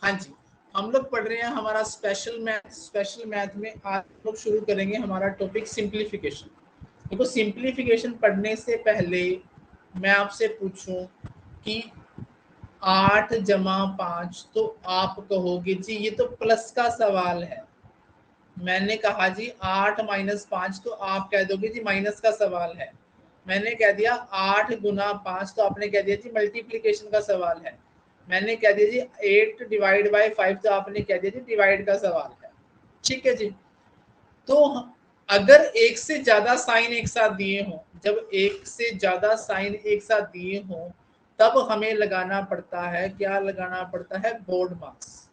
हाँ जी, हम लोग पढ़ रहे हैं हमारा स्पेशल मैथ में आज हम लोग शुरू करेंगे हमारा टॉपिक सिंप्लीफिकेशन। देखो, सिंप्लीफिकेशन पढ़ने से पहले मैं आपसे पूछूं कि 8 जमा 5, तो आप कहोगे जी ये तो प्लस का सवाल है। मैंने कहा जी 8 माइनस 5, तो आप कह दोगे जी माइनस का सवाल है। मैंने कह दिया 8 गुना 5, तो आपने कह दिया जी मल्टीप्लीकेशन का सवाल है। मैंने कह दिया जी 8 डिवाइड बाय 5, तो आपने कह दिया जी डिवाइड का सवाल है। ठीक है जी। तो अगर एक से ज्यादा साइन एक साथ दिए हों, जब एक से ज्यादा साइन एक साथ दिए हों, तब हमें लगाना पड़ता है, क्या लगाना पड़ता है, बोर्ड मास।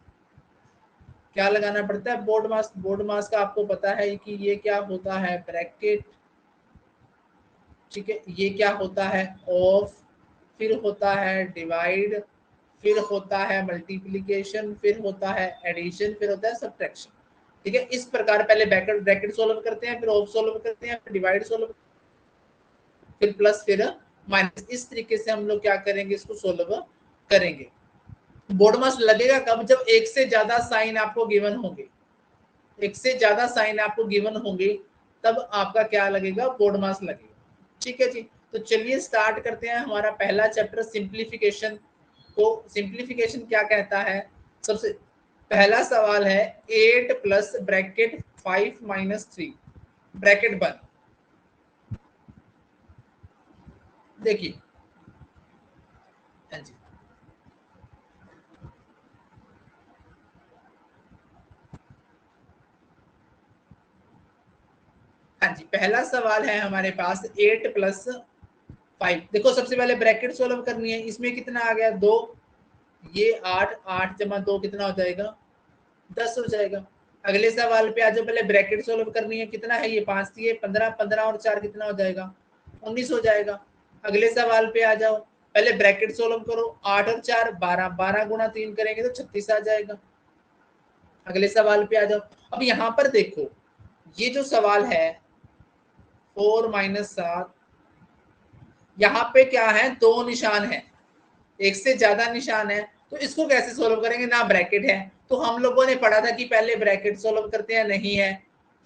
क्या लगाना पड़ता है, बोर्ड मास। बोर्ड मास का आपको पता है कि ये क्या होता है, ब्रैकेट। ठीक है, ये क्या होता है, ऑफ, फिर होता है डिवाइड, फिर होता है मल्टीप्लिकेशन, फिर होता है एडिशन, फिर होता है सब्ट्रैक्शन। ठीक है, इस प्रकार पहले ब्रैकेट सोल्व करते हैं, फिर ऑफ सोल्व करते हैं, फिर डिवाइड सोल्व, फिर प्लस, फिर माइनस। इस तरीके से हम लोग क्या करेंगे, इसको सोल्व करेंगे। बोर्ड मास लगेगा कब, जब एक से ज्यादा साइन आपको गिवन होंगे। एक से ज्यादा साइन आपको गिवन होंगे तब आपका क्या लगेगा, बोर्ड मास लगेगा। ठीक है जी। तो चलिए स्टार्ट करते हैं हमारा पहला चैप्टर सिंप्लीफिकेशन को। सिंप्लीफिकेशन क्या कहता है, सबसे पहला सवाल है 8 प्लस ब्रैकेट 5 माइनस 3 ब्रैकेट बंद। देखिए, हाँ जी, हाँ जी, पहला सवाल है हमारे पास 8 प्लस 5। देखो, सबसे पहले ब्रैकेट सोल्व करनी है। इसमें कितना आ गया, 2, ये 8, 8 जमा 2 कितना हो जाएगा, 10 हो जाएगा। अगले सवाल पे आ जाओ, पहले ब्रैकेट सोल्व करनी है। कितना है ये, 5 थी, 15, 15 और 4 कितना हो जाएगा, 19 हो जाएगा। अगले सवाल पे आ जाओ, पहले ब्रैकेट सोल्व करो। 8 और 4 12, 12 गुना 3 करेंगे तो 36 आ जाएगा। अगले सवाल पे आ जाओ। अब यहाँ पर देखो, ये जो सवाल है 4 माइनस 7, यहाँ पे क्या है, 2 निशान है, एक से ज्यादा निशान है। तो इसको कैसे सोल्व करेंगे, ना ब्रैकेट है। तो हम लोगों ने पढ़ा था कि पहले ब्रैकेट सोल्व करते हैं, नहीं है,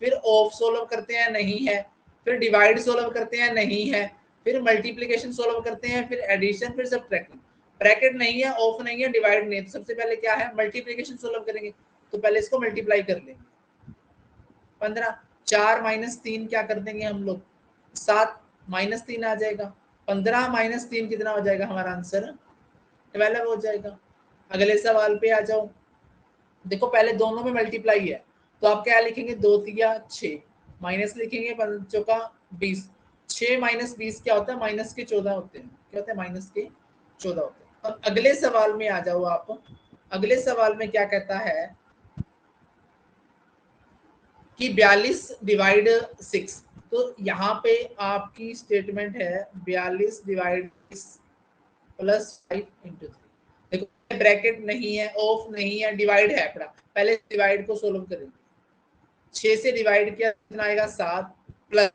फिर ऑफ सोल्व करते हैं, नहीं है, फिर डिवाइड सोल्व करते हैं, नहीं है, फिर मल्टीप्लिकेशन सोल्व करते हैं, फिर एडिशन, फिर सब्ट्रैक्शन। ब्रैकेट नहीं है, ऑफ नहीं है, डिवाइड नहीं है, तो सबसे पहले क्या है, मल्टीप्लिकेशन सोल्व करेंगे। तो पहले इसको मल्टीप्लाई कर लेंगे, 15, 4 माइनस 3 क्या कर देंगे हम लोग, 7, माइनस 3 आ जाएगा। 15 माइनस 3 कितना हो जाएगा, हमारा आंसर 12 हो जाएगा। अगले सवाल पे आ जाओ। देखो, पहले दोनों में मल्टीप्लाई है, तो आप क्या लिखेंगे, 2 तिया 6, माइनस लिखेंगे 5 चौका 20। 6 माइनस 20 क्या होता है, माइनस के 14 होते हैं। क्या होता है, माइनस के 14 होते हैं। अब अगले सवाल में आ जाओ आप। अगले सवाल में क्या कहता है कि 42 डिवाइड 6। तो यहाँ पे आपकी स्टेटमेंट है 42 डिवाइड प्लस 5 इंटू 3। देखो, ब्रैकेट नहीं है, ऑफ नहीं है, डिवाइड है अपना। पहले डिवाइड को सोल्व करेंगे। 6 से डिवाइड किया कितना आएगा, 7, प्लस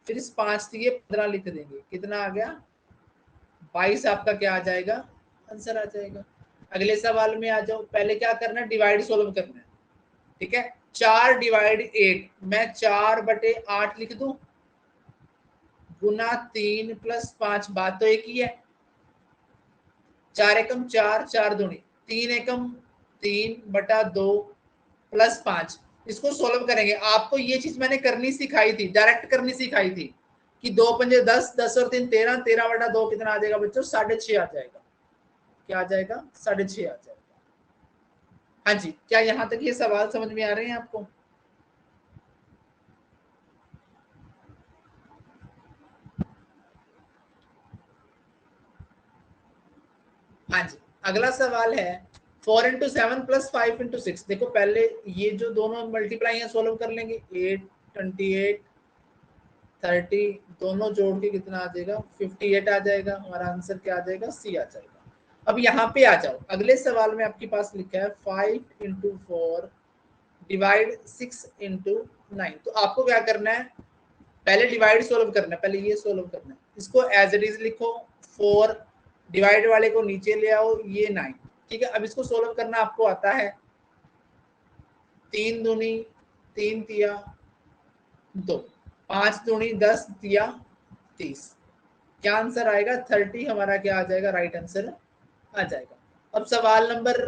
फिर इस 5 दिए 15 लिख देंगे, कितना आ गया, 22 आपका क्या आ जाएगा, आंसर आ जाएगा। अगले सवाल में आ जाओ। पहले क्या करना है, डिवाइड सोल्व करना है। ठीक है, 4 डिवाइड 8, मैं 4/8 लिख दूं, गुना 3 प्लस 5, बात तो एक ही है। 4 एकम 4, 4 दूनी 3, एकम 3/2 प्लस 5। इसको सोल्व करेंगे। आपको ये चीज मैंने करनी सिखाई थी, डायरेक्ट करनी सिखाई थी कि 2 पंजे 10, 10 और 3 13, 13/2 कितना आ जाएगा बच्चों, 6.5 आ जाएगा। क्या आ जाएगा, 6.5 आ जाएगा। हाँ जी, क्या यहाँ तक ये सवाल समझ में आ रहे हैं आपको। हाँ जी, अगला सवाल है 4 इंटू 7 प्लस 5 इंटू 6। देखो, पहले ये जो दोनों मल्टीप्लाई है सोल्व कर लेंगे। 8, 28, 30, दोनों जोड़ के कितना आ जाएगा, 58 आ जाएगा। हमारा आंसर क्या आ जाएगा, सी आ जाएगा। अब यहाँ पे आ जाओ, अगले सवाल में आपके पास लिखा है 5 इंटू 4 डिवाइड 6 इंटू 9। तो आपको क्या करना है, पहले डिवाइड सोल्व करना है, पहले ये सोल्व करना है। इसको एज इट इज लिखो, 4 डिवाइड वाले को नीचे ले आओ, ये 9। ठीक है, अब इसको सोल्व करना आपको आता है। 3 दूनी 3 तिया 2, 5 दूनी 10 तिया 30। क्या आंसर आएगा? 30 हमारा क्या आ जाएगा? राइट आंसर आ जाएगा। अब सवाल नंबर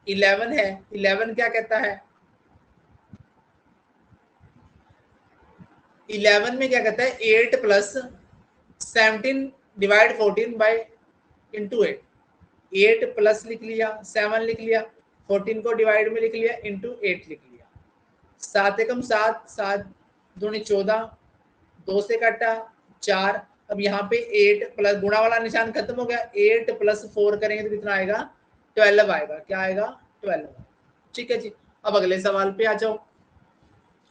11 है। 11 क्या कहता है? 11 में क्या कहता है? 8 plus 17 divide 14 by into 8। 8 plus लिख लिया, 7 लिख लिया, 14 को डिवाइड में लिख लिया, इंटू 8 लिख लिया। 7 एकम 7, 7 दूनी 14, 2 से काटा 4। अब यहाँ पे 8 प्लस गुणा वाला निशान खत्म हो गया, 8 प्लस 4 करेंगे तो कितना आएगा? 12 आएगा। क्या आएगा? 12। ठीक है जी। अब अगले सवाल पे आ जाओ।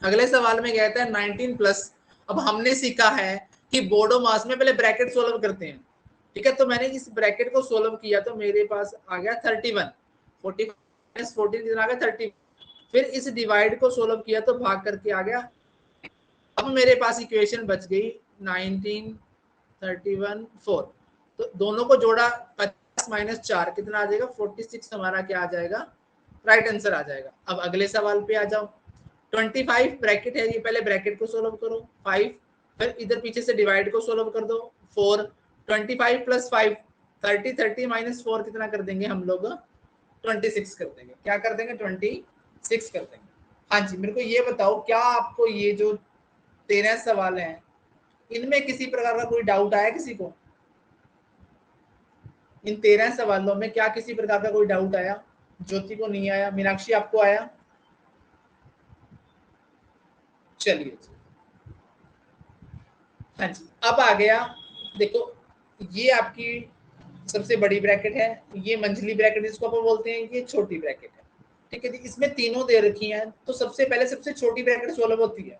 अगले सवाल में कहता है 19 प्लस। अब हमने सीखा है कि बोडो मास में पहले ब्रैकेट सोल्व करते हैं। ठीक है, तो मैंने इस ब्रैकेट को सोल्व किया तो मेरे पास आ गया 31। 40 14 कितना आ गया? 30। फिर इस डिवाइड को सोल्व किया तो भाग करके आ गया। अब मेरे पास इक्वेशन बच गई 19 31 4। तो दोनों को जोड़ा 50 माइनस 4 कितना आ जाएगा? 46 हमारा क्या आ जाएगा? राइट आंसर आ जाएगा। अब अगले सवाल पे आ जाओ। 25 ब्रैकेट है, ये पहले ब्रैकेट को सोल्व करो 5, फिर इधर पीछे से डिवाइड को सोल्व कर दो 4। 25 प्लस 5 30, 30 माइनस 4 कितना कर देंगे हम लोग? 26 कर देंगे। क्या कर देंगे? 26 कर देंगे। हाँ जी, मेरे को ये बताओ, क्या आपको ये जो 13 सवाल हैं इनमें किसी प्रकार का कोई डाउट आया किसी को? इन 13 सवालों में क्या किसी प्रकार का कोई डाउट आया? ज्योति को नहीं आया, मीनाक्षी आपको आया? चलिए, हाँ जी। अब आ गया, देखो ये आपकी सबसे बड़ी ब्रैकेट है, ये मंझली ब्रैकेट जिसको अपन बोलते हैं, ये छोटी ब्रैकेट है। ठीक है जी, इसमें तीनों दे रखी हैं, तो सबसे पहले सबसे छोटी ब्रैकेट सोल्व होती है।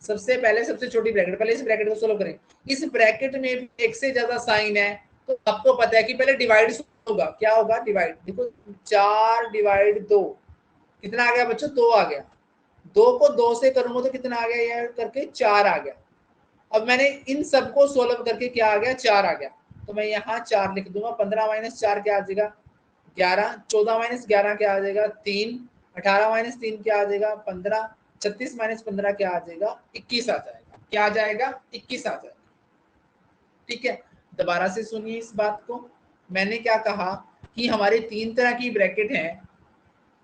सबसे पहले सबसे छोटी ब्रैकेट, पहले इस ब्रैकेट को सोल्व करें। इस ब्रैकेट में भी एक से ज्यादा साइन है, तो आपको पता है कि पहले डिवाइड होगा। क्या होगा? डिवाइड। देखो 4 डिवाइड 2 कितना आ गया बच्चों? 2 आ गया। 2 को 2 से करूंगा तो कितना आ गया? ये करके 4 आ गया। अब मैंने इन सबको सोल्व करके क्या आ गया? 4 आ गया। तो मैं यहाँ 4 लिख दूंगा। 15 माइनस 4 क्या आ जाएगा? 11। 14 माइनस 11 क्या आ जाएगा? 3। 18 माइनस 3 क्या आ जाएगा? 15। 36 माइनस 15 क्या आ जाएगा? 21 आ जाएगा। क्या आ जाएगा? 21 आ जाएगा। ठीक है, दोबारा से सुनिए इस बात को। मैंने क्या कहा कि हमारे 3 तरह की ब्रैकेट है।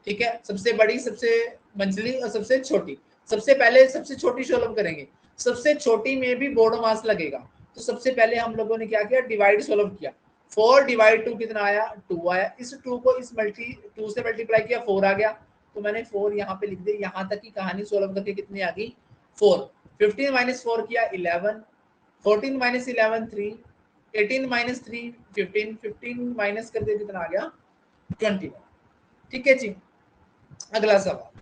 ठीक है, सबसे बड़ी, सबसे मंझली और सबसे छोटी। सबसे पहले सबसे छोटी सोल्व करेंगे। सबसे छोटी में भी बोर्डो मास लगेगा, तो सबसे पहले हम लोगों ने क्या किया? डिवाइड सोल्व किया। 4 डिवाइड 2 कितना आया? 2 आया। इस 2 को इस 2 से मल्टीप्लाई किया, 4 आ गया। तो मैंने 4 यहाँ पे लिख दिया। यहाँ तक की कहानी सोल्व करके कितनी आ गई? 4। 15 माइनस 4 किया 11। 14 माइनस 11 3। 18 माइनस 3 15। 15 माइनस कर दिया, कितना आ गया? 21। ठीक है जी। अगला सवाल।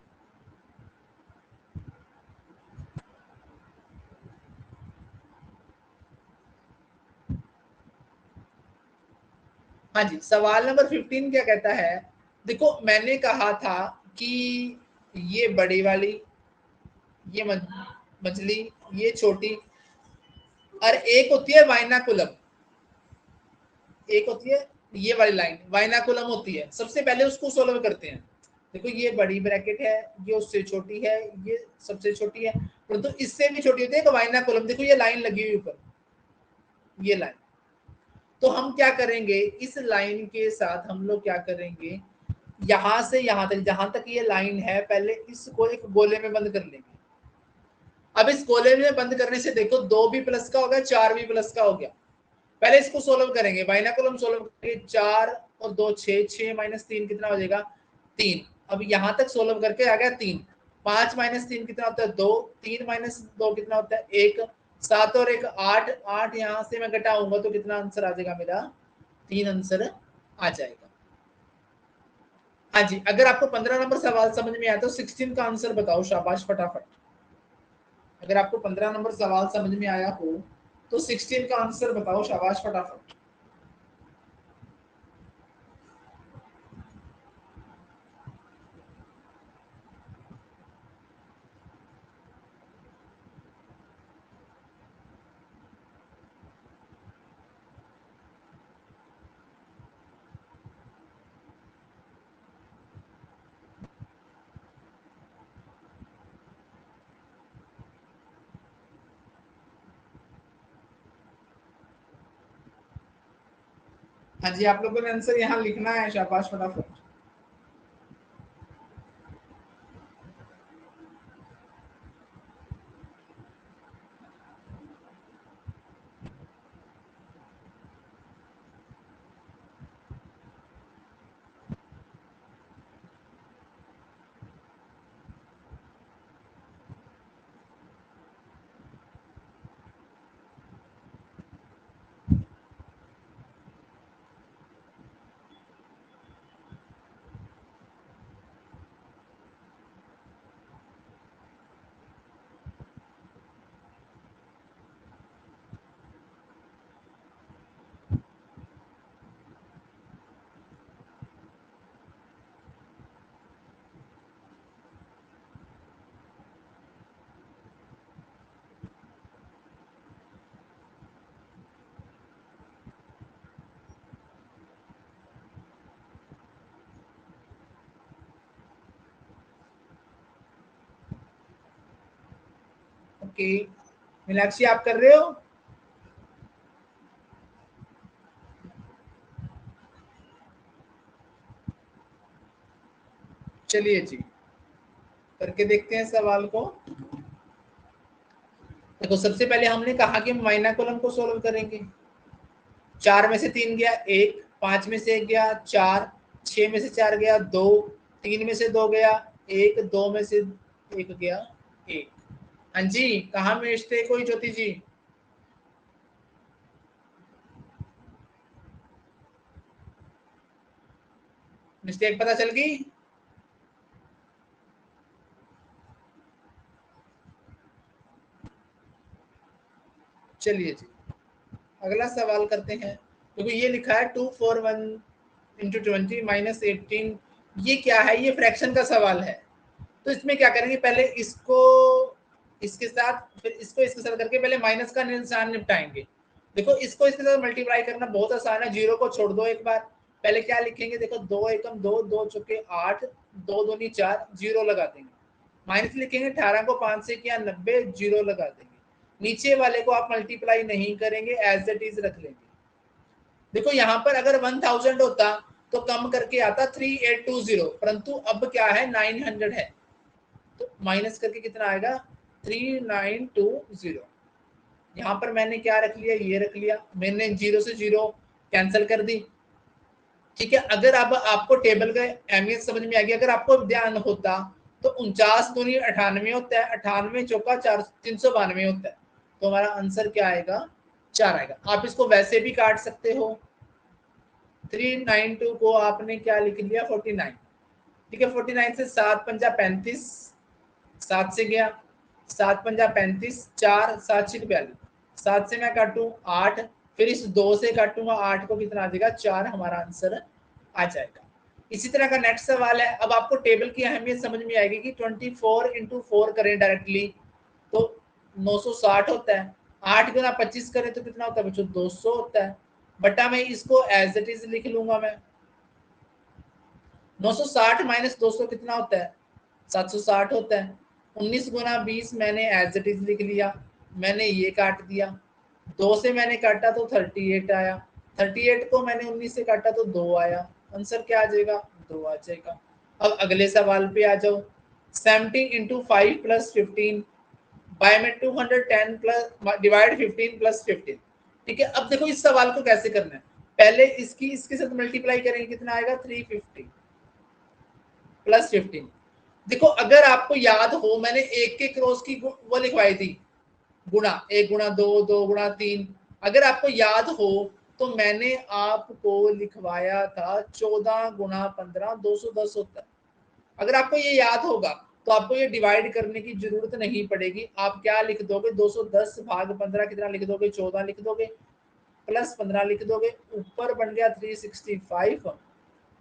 हाँ जी, सवाल नंबर 15 क्या कहता है? देखो मैंने कहा था कि ये बड़ी वाली, ये मछली, ये छोटी, और एक होती है वाइनाकुलम। एक होती है ये वाली लाइन, वाइनाकुलम होती है। सबसे पहले उसको सोल्व करते हैं। देखो ये बड़ी ब्रैकेट है, ये उससे छोटी है, ये सबसे छोटी है, परंतु इससे भी छोटी होती है वाइनाकुलम। देखो ये लाइन लगी हुई ऊपर, ये लाइन। तो हम क्या करेंगे? इस लाइन के साथ हम लोग क्या करेंगे? यहां से यहां तक, जहां तक ये लाइन है, पहले इसको एक गोले में बंद कर लेंगे। अब इस गोले में बंद करने से देखो 2 भी प्लस का हो गया, 4 भी प्लस का हो गया। पहले इसको सोल्व करेंगे, बाइनाकुलम सोल्व करेंगे। 4 और 2 6, 6 माइनस 3 कितना हो जाएगा? 3। अब यहां तक सोल्व करके आ गया 3। 5 माइनस 3 कितना होता है? 2। 3 माइनस 2 कितना होता है? 1। 7 और 1 8। 8 यहां से मैं घटाऊंगा तो कितना आंसर आ जाएगा मेरा? 3 आंसर आ जाएगा। हाँ जी, अगर आपको 15 नंबर सवाल समझ में आया तो 16 का आंसर बताओ, शाबाश फटाफट। अगर आपको 15 नंबर सवाल समझ में आया हो तो 16 का आंसर बताओ, शाबाश फटाफट। हाँ जी, आप लोगों ने आंसर यहाँ लिखना है, शाबाश फटाफट। ओके, मीनाक्षी आप कर रहे हो? चलिए जी, करके देखते हैं सवाल को। देखो, सबसे पहले हमने कहा कि माइनर कॉलम को सोल्व करेंगे। 4 में से 3 गया 1, 5 में से 1 गया 4, 6 में से 4 गया 2, 3 में से 2 गया 1, 2 में से 1 गया 1। हाँ जी, कहाँ में थे कोई ज्योति जी? मिस्टेक पता चल गई? चलिए जी, अगला सवाल करते हैं। क्योंकि ये लिखा है 241 × 20 - 18। ये क्या है? ये फ्रैक्शन का सवाल है। तो इसमें क्या करेंगे, पहले इसको इसके साथ, फिर इसको इसके साथ करके पहले माइनस का निशान निपटाएंगे। देखो, इसको इसके साथ मल्टीप्लाई करना बहुत आसान है। जीरो को छोड़ दो एक बार। पहले क्या लिखेंगे, देखो 2 एकम 2, 2 चौके 8, 2 दूनी 4, जीरो लगा देंगे। माइनस लिखेंगे, 18 को 5 से किया 90, जीरो लगा देंगे। नीचे वाले को आप मल्टीप्लाई नहीं करेंगे, एज इट इज रख लेंगे। देखो, यहाँ पर अगर 1000 होता तो कम करके आता 3820, परंतु अब क्या है, 900 है। तो माइनस करके कितना आएगा, 3920। यहाँ पर मैंने क्या रख लिया, ये रख लिया। मैंने जीरो से जीरो कैंसिल कर दी। ठीक है, अगर अब आपको टेबल का अहमियत समझ में आ गई, अगर आपको ध्यान होता तो 49 दूनी 98 होता है, 98 चौका 4, 392 होता है। तो हमारा आंसर क्या आएगा, 4 आएगा। आप इसको वैसे भी काट सकते हो। 392 को आपने क्या लिख लिया, 49। ठीक है, 49 से 7 पंजा 35, 7 से गया 7 पंजा 35, 4 7 छिक 42, 7 से मैं काटूं 8, फिर इस 2 से काटूंगा 8 को, कितना आ जाएगा, 4 हमारा आंसर आ जाएगा। इसी तरह का नेक्स्ट सवाल है। अब आपको टेबल की अहमियत समझ में आएगी कि 24 × 4 करें डायरेक्टली तो 960 होता है। 8 गुना 25 करें तो कितना होता है बच्चों, 200 होता है। बटा में इसको एज इट इज लिख लूंगा मैं। 960 - 200 कितना होता है, 760 होता है। 19 गुना 20 मैंने एज इट इज लिख लिया। मैंने ये काट दिया। 2 से मैंने काटा तो 38 आया। 38 को मैंने 19 से काटा तो 2 आया। आंसर क्या आ जाएगा, 2 आ जाएगा। अब अगले सवाल पे आ जाओ। 70 × 5 + 15 बाय में 210 प्लस डिवाइड 15 + 15। ठीक है, अब देखो इस सवाल को कैसे करना है। पहले इसके साथ मल्टीप्लाई करेंगे, कितना आएगा, 350 + 15। देखो, अगर आपको याद हो, मैंने एक के क्रॉस की वो लिखवाई थी, गुणा 1 गुणा 2, 2 गुणा 3। अगर आपको याद हो तो मैंने आपको लिखवाया था 14 गुणा 15 210 होता है। अगर आपको ये याद होगा तो आपको ये डिवाइड करने की जरूरत नहीं पड़ेगी। आप क्या लिख दोगे, 210 भाग 15 कितना लिख दोगे, 14 लिख दोगे, प्लस 15 लिख दोगे। ऊपर बन गया 365,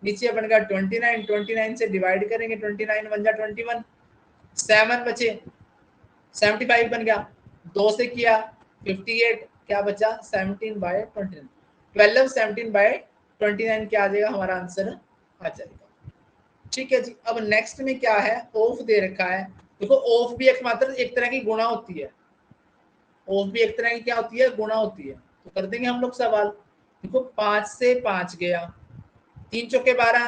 नीचे बन गया 29। 29 से डिवाइड करेंगे, 29 बन गया 21, 7 बचे, 75 बन गया। 2 से किया 58, क्या बचा, 17/29। 12 17/29 क्या आ जाएगा, हमारा आंसर आ जाएगा। ठीक है जी। अब नेक्स्ट में क्या है, ऑफ दे रखा है। देखो, ऑफ भी एकमात्र एक तरह की गुणा होती है। ऑफ भी एक तरह की क्या होती है, गुणा होती है। तो कर देंगे हम लोग सवाल। देखो 5 से 5 गया, 3 चौके 12,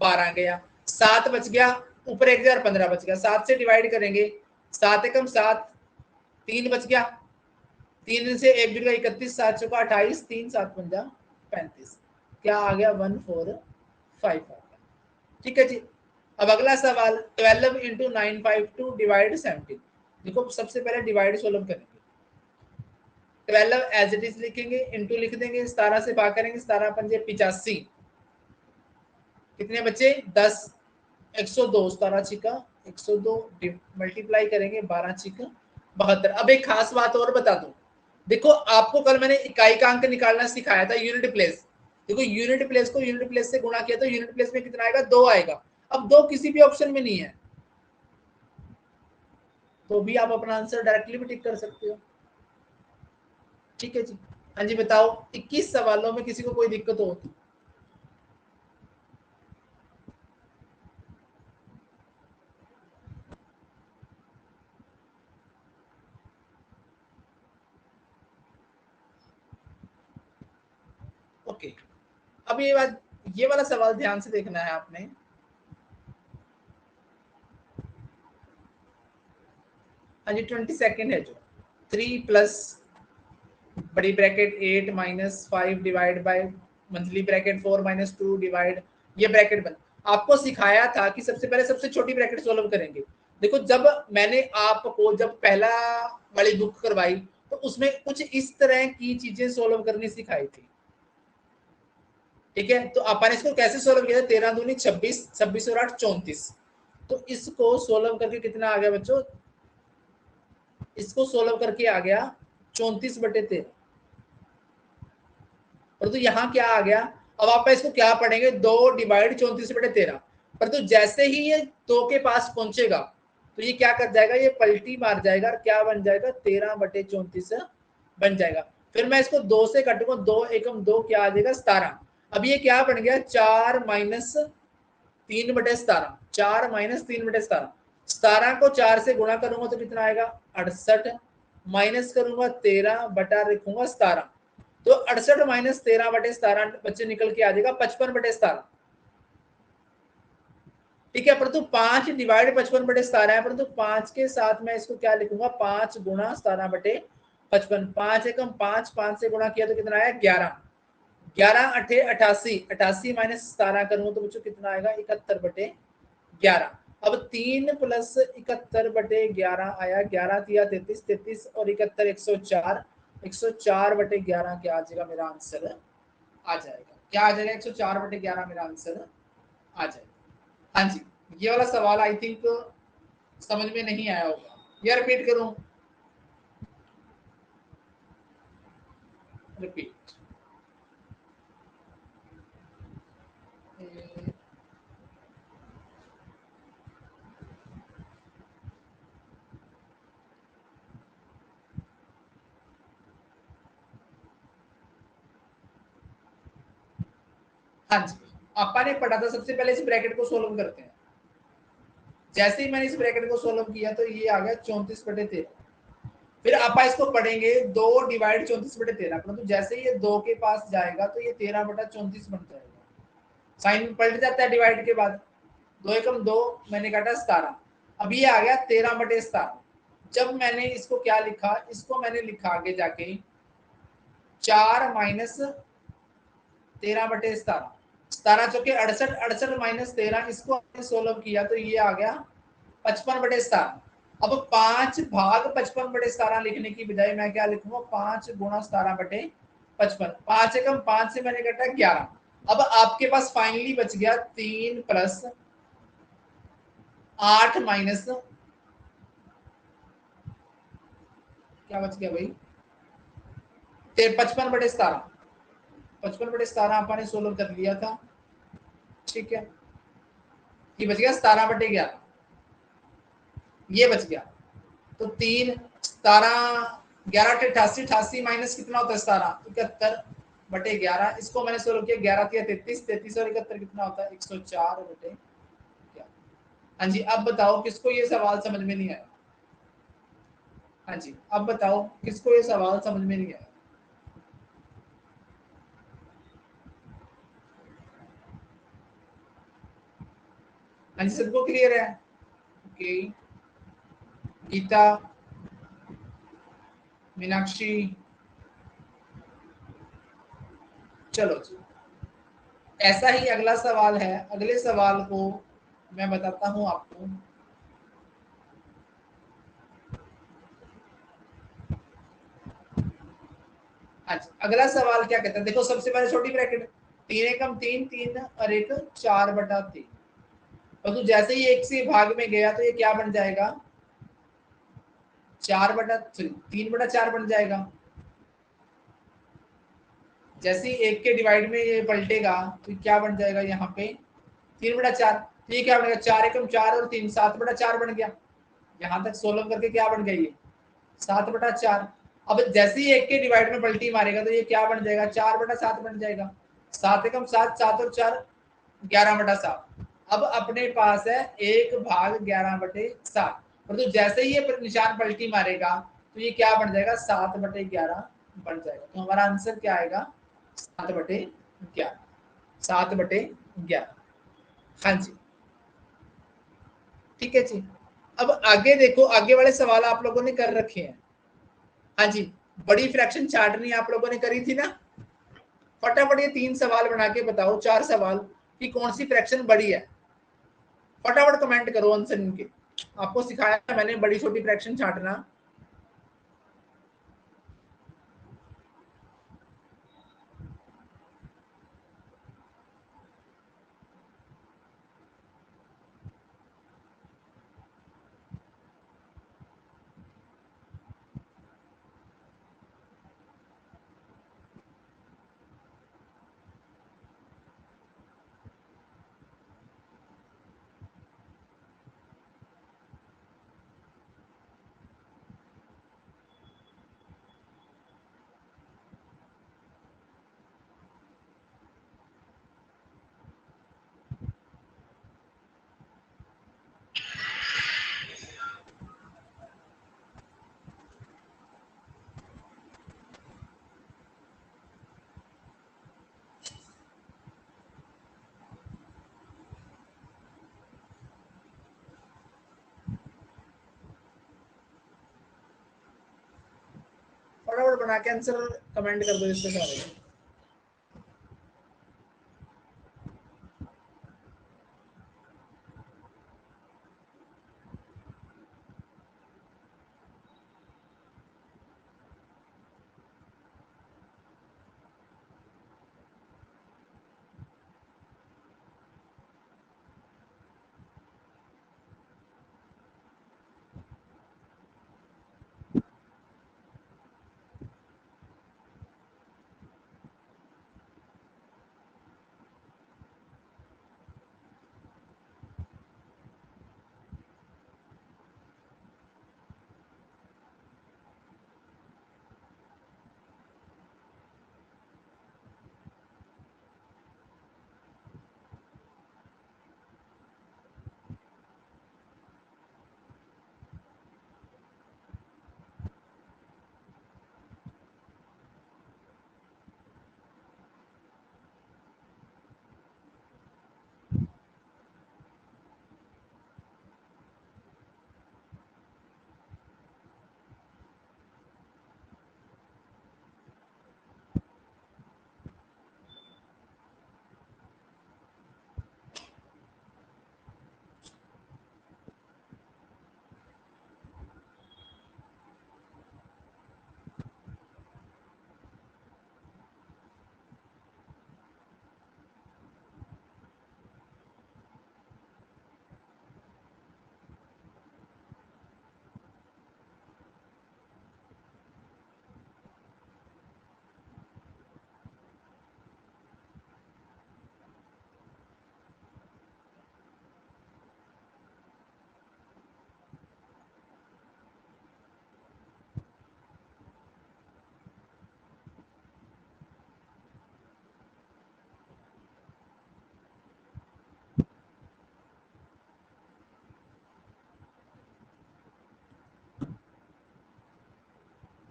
12 गया, 7 बच गया, ऊपर 1015 बच गया, 7 से डिवाइड करेंगे, 7 एकम 7, 3 बच गया, 3 से 1 जुड़ गया 31, 7 चौका 28, 3 7 पंजा 35, क्या आ गया 145 आ गया। ठीक है जी। अब अगला सवाल 12 इंटू 952 डिवाइड 17। देखो सबसे पहले डिवाइड सोल्व करेंगे, 12 एज इट इज लिखेंगे, इंटू लिख देंगे, 17 से भाग करेंगे, 17 पंजे 85, कितने बच्चे 10, 102, 17 छिका 102, मल्टीप्लाई करेंगे 12 छिका 72। अब एक खास बात और बता दूं, देखो आपको कल मैंने इकाई का अंक निकालना सिखाया था, यूनिट प्लेस। देखो यूनिट प्लेस को यूनिट प्लेस से गुणा किया तो यूनिट प्लेस में कितना आएगा 2 आएगा। अब 2 किसी भी ऑप्शन में नहीं है तो भी आप अपना आंसर डायरेक्टली भी टिक कर सकते हो। ठीक है जी। हाँ जी बताओ, 21 सवालों में किसी को कोई दिक्कत हो? ओके, अब ये वाला सवाल ध्यान से देखना है आपने। हाँ जी 22 है जो 3 प्लस बड़ी bracket 8 minus 5 divide by monthly bracket 4 minus 2 divide, ये ब्रैकेट बन, आपको सिखाया था कि सबसे पहले सबसे छोटी ब्रैकेट सोल्व करेंगे। देखो जब मैंने आपको जब पहला वाली बुक करवाई तो उसमें कुछ इस तरह की चीजें सोल्व करनी सिखाई थी। ठीक है, तो अपन इसको कैसे सोल्व किया था, 13 दूनी 26, 26 और 8 34। तो इसको सोल्व करके कितना आ गया बच्चों, इसको सोल्व करके आ गया 34/13। परंतु यहाँ क्या आ गया, अब आप इसको क्या पढ़ेंगे 2 डिवाइड 34/13। परंतु जैसे ही ये 2 के पास पहुंचेगा तो ये क्या कर जाएगा, ये पलटी मार जाएगा, क्या बन जाएगा 13/34 बन जाएगा। फिर मैं इसको 2 से काटूंगा, 2 एकम 2 क्या आ जाएगा 17। अब ये क्या बन गया 4 माइनस 3/17, 4 माइनस 3/17। 17 को 4 से गुणा करूंगा तो कितना आएगा 68, माइनस करूंगा 13 बटा लिखूंगा 17। तो 68 माइनस 13/17 बच्चे निकल के आ जाएगा 55/17। ठीक है, परंतु 5 डिवाइड 55/17 है, परंतु 5 के साथ मैं इसको क्या लिखूंगा 5 गुणा 17/55। 5 एकम 5, 5 से गुणा किया तो कितना आया 11, 11 अठे 88, 88 माइनस 17 करूंगा तो बच्चों कितना आएगा 71/11। अब 3 प्लस 71/11 आया, 11 तिया 33, 33 और 71 104, 104/11 क्या आ जाएगा मेरा आंसर आ जाएगा, क्या आ जाएगा 104/11 मेरा आंसर आ जाएगा। हाँ जी, ये वाला सवाल आई थिंक समझ में नहीं आया होगा, या रिपीट करूं, रिपीट। हाँ जी, आपा ने पढ़ा था, सबसे पहले इस ब्रैकेट को सोल्व करते हैं। जैसे ही मैंने इस ब्रैकेट को सोल्व किया तो ये आ गया 34/13। फिर आप इसको पढ़ेंगे 2 डिवाइड 34/13, परंतु जैसे ही ये 2 के पास जाएगा तो ये 13/34 बन जाएगा, साइन पलट जाता है डिवाइड के बाद। 2 एकम 2 मैंने काटा 17, अब ये आ गया 13/17। जब मैंने इसको क्या लिखा, इसको मैंने लिखा आगे जाके 4 माइनस 13/17, 17 चौके 68, 68 माइनस 13, इसको हमने सोल्व किया तो ये आ गया 55/17। अब 5 भाग 55/17 लिखने की बजाय मैं क्या लिखूंगा 5 गुणा 17/55। 5 एकम 5 से मैंने काटा 11। अब आपके पास फाइनली बच गया 3 प्लस 8 माइनस क्या बच गया भाई 55/17। 55/17 आपने सोल्व कर लिया था। ठीक है, ये बच गया 17/11, ये बच गया। तो 3 17 11 88, 88 माइनस कितना होता है 17, 71/11। इसको मैंने सोल्व किया 11 तिया 33, 33 और 71 कितना होता है 104/11। हाँ जी, अब बताओ किसको ये सवाल समझ में नहीं आया। हाँ जी, अब बताओ किसको ये सवाल समझ में नहीं आया। हाँ जी, सबको क्लियर है? ओके, गीता, मीनाक्षी, चलो जी। ऐसा ही अगला सवाल है, अगले सवाल को मैं बताता हूं आपको। अच्छा, अगला सवाल क्या कहता है, देखो सबसे पहले छोटी ब्रैकेट, 3 एकम 3, 3 और 1 4/3, और तू जैसे ही 1 से भाग में गया तो ये क्या बन जाएगा, 3/4 बन जाएगा। जैसे ही 1 के डिवाइड में ये पलटेगा तो क्या बन जाएगा यहाँ पे, 3/4। तो ये क्या बनेगा, 4 एकम 4 और 3 7/4 बन गया। यहाँ तक सोल्व करके क्या बन गया, ये 7/4। अब जैसे ही 1 के डिवाइड में पलटी मारेगा तो ये क्या बन जाएगा, 4/7 बन जाएगा। 7 एकम 7, 7 और 4 11/7। अब अपने पास है 1/11/7, परंतु जैसे ही ये निशान पलटी मारेगा तो ये क्या बन जाएगा, 7/11 बन जाएगा। तो हमारा आंसर क्या आएगा, 7/11, 7/11। हाँ जी, ठीक है जी। अब आगे देखो, आगे वाले सवाल आप लोगों ने कर रखे हैं। हाँ जी, बड़ी फ्रैक्शन छांटनी आप लोगों ने करी थी ना। फटाफट ये 3 सवाल बना के बताओ, 4 सवाल, कि कौन सी फ्रैक्शन बड़ी है। फटाफट कमेंट करो आंसर इनके। आपको सिखाया मैंने बड़ी छोटी फ्रैक्शन छांटना। फटाफट बना के आंसर कमेंट कर दो इसके सारे।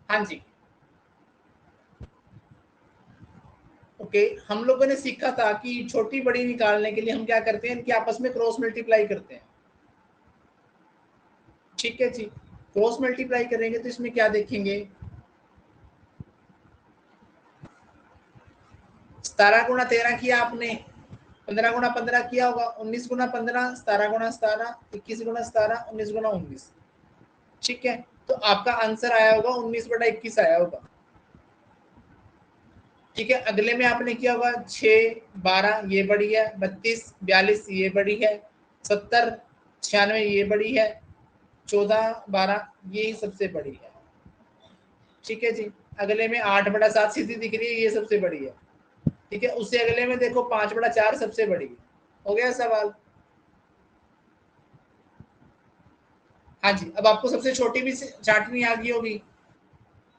हाँ जी, ओके, हम लोगों ने सीखा था कि छोटी बड़ी निकालने के लिए हम क्या करते हैं, इनकी आपस में क्रॉस मल्टीप्लाई करते हैं। ठीक है जी, क्रॉस मल्टीप्लाई करेंगे तो इसमें क्या देखेंगे, 17 गुणा 13 किया आपने, 15 गुणा 15 किया होगा, 19 गुणा 15, 17 गुणा 17, 21 गुणा 17, 19 गुणा 19। ठीक है, तो आपका आंसर आया होगा 19/21 आया होगा। ठीक है, अगले में आपने किया होगा 6, 12 ये बड़ी है, 32, 42 ये बड़ी है, 70, 96 ये बड़ी है, 14, 12 ये सबसे बड़ी है। ठीक है जी, अगले में 8/7 सीधी दिख रही है, ये सबसे बड़ी है। ठीक है, उससे अगले में देखो 5/4 सबसे बड़ी है। हो गया सवाल। हाँ जी, अब आपको सबसे छोटी भी छांटनी आ गई होगी,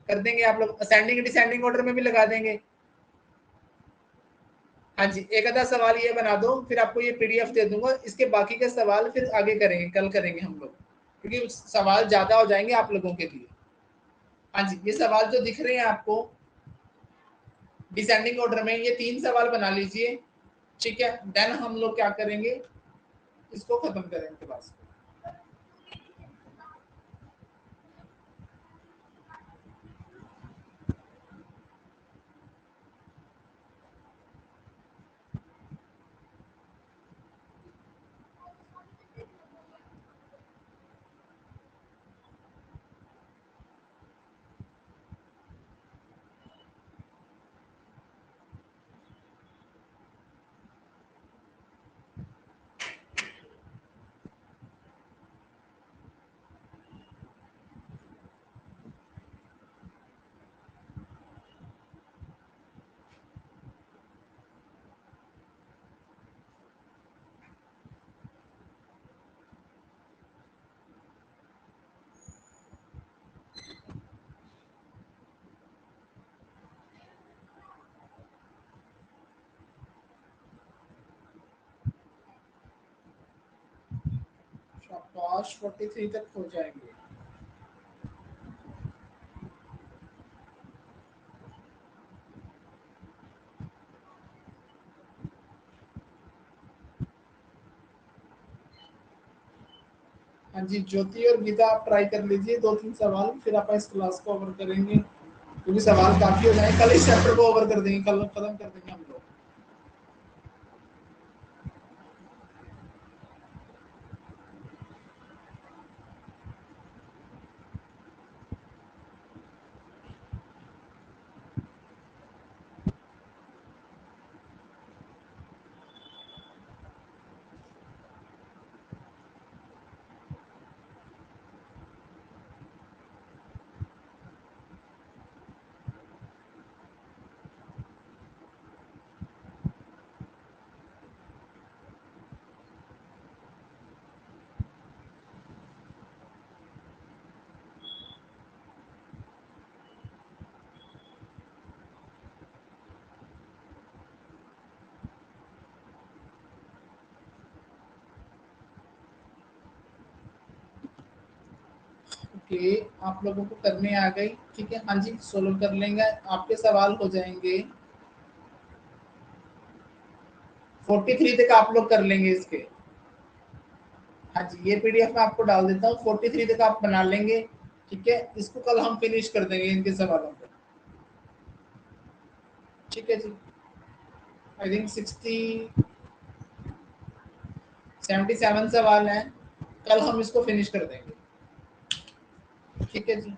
कर देंगे आप लोग, असेंडिंग डिसेंडिंग ऑर्डर में भी लगा देंगे। हाँ जी, एक आधा सवाल ये बना दो, फिर आपको ये पीडीएफ दे दूंगा, इसके बाकी के सवाल फिर आगे करेंगे, कल करेंगे हम लोग, क्योंकि सवाल ज्यादा हो जाएंगे आप लोगों के लिए। हाँ जी, ये सवाल जो दिख रहे हैं आपको डिसेंडिंग ऑर्डर में, ये 3 सवाल बना लीजिए। ठीक है, देन हम लोग क्या करेंगे, इसको खत्म करेंगे क्लास। शाबाश, 43 तक हो जाएंगे। हाँ जी, ज्योति और गीता आप ट्राई कर लीजिए 2-3 सवाल, फिर आप इस क्लास को ओवर करेंगे, क्योंकि सवाल काफी हो जाएंगे, कल इस चैप्टर को ओवर कर देंगे, कल खत्म कर देंगे हम लोग। ओके, आप लोगों को करने आ गई। ठीक है, हाँ जी, सोल्व कर लेंगे, आपके सवाल हो जाएंगे 43 तक आप लोग कर लेंगे इसके। हाँ जी, ये पीडीएफ में आपको डाल देता हूँ, 43 तक आप बना लेंगे। ठीक है, इसको कल हम फिनिश कर देंगे इनके सवालों को। ठीक है जी, आई थिंक 77 सवाल हैं, कल हम इसको फिनिश कर देंगे। ठीक है जी।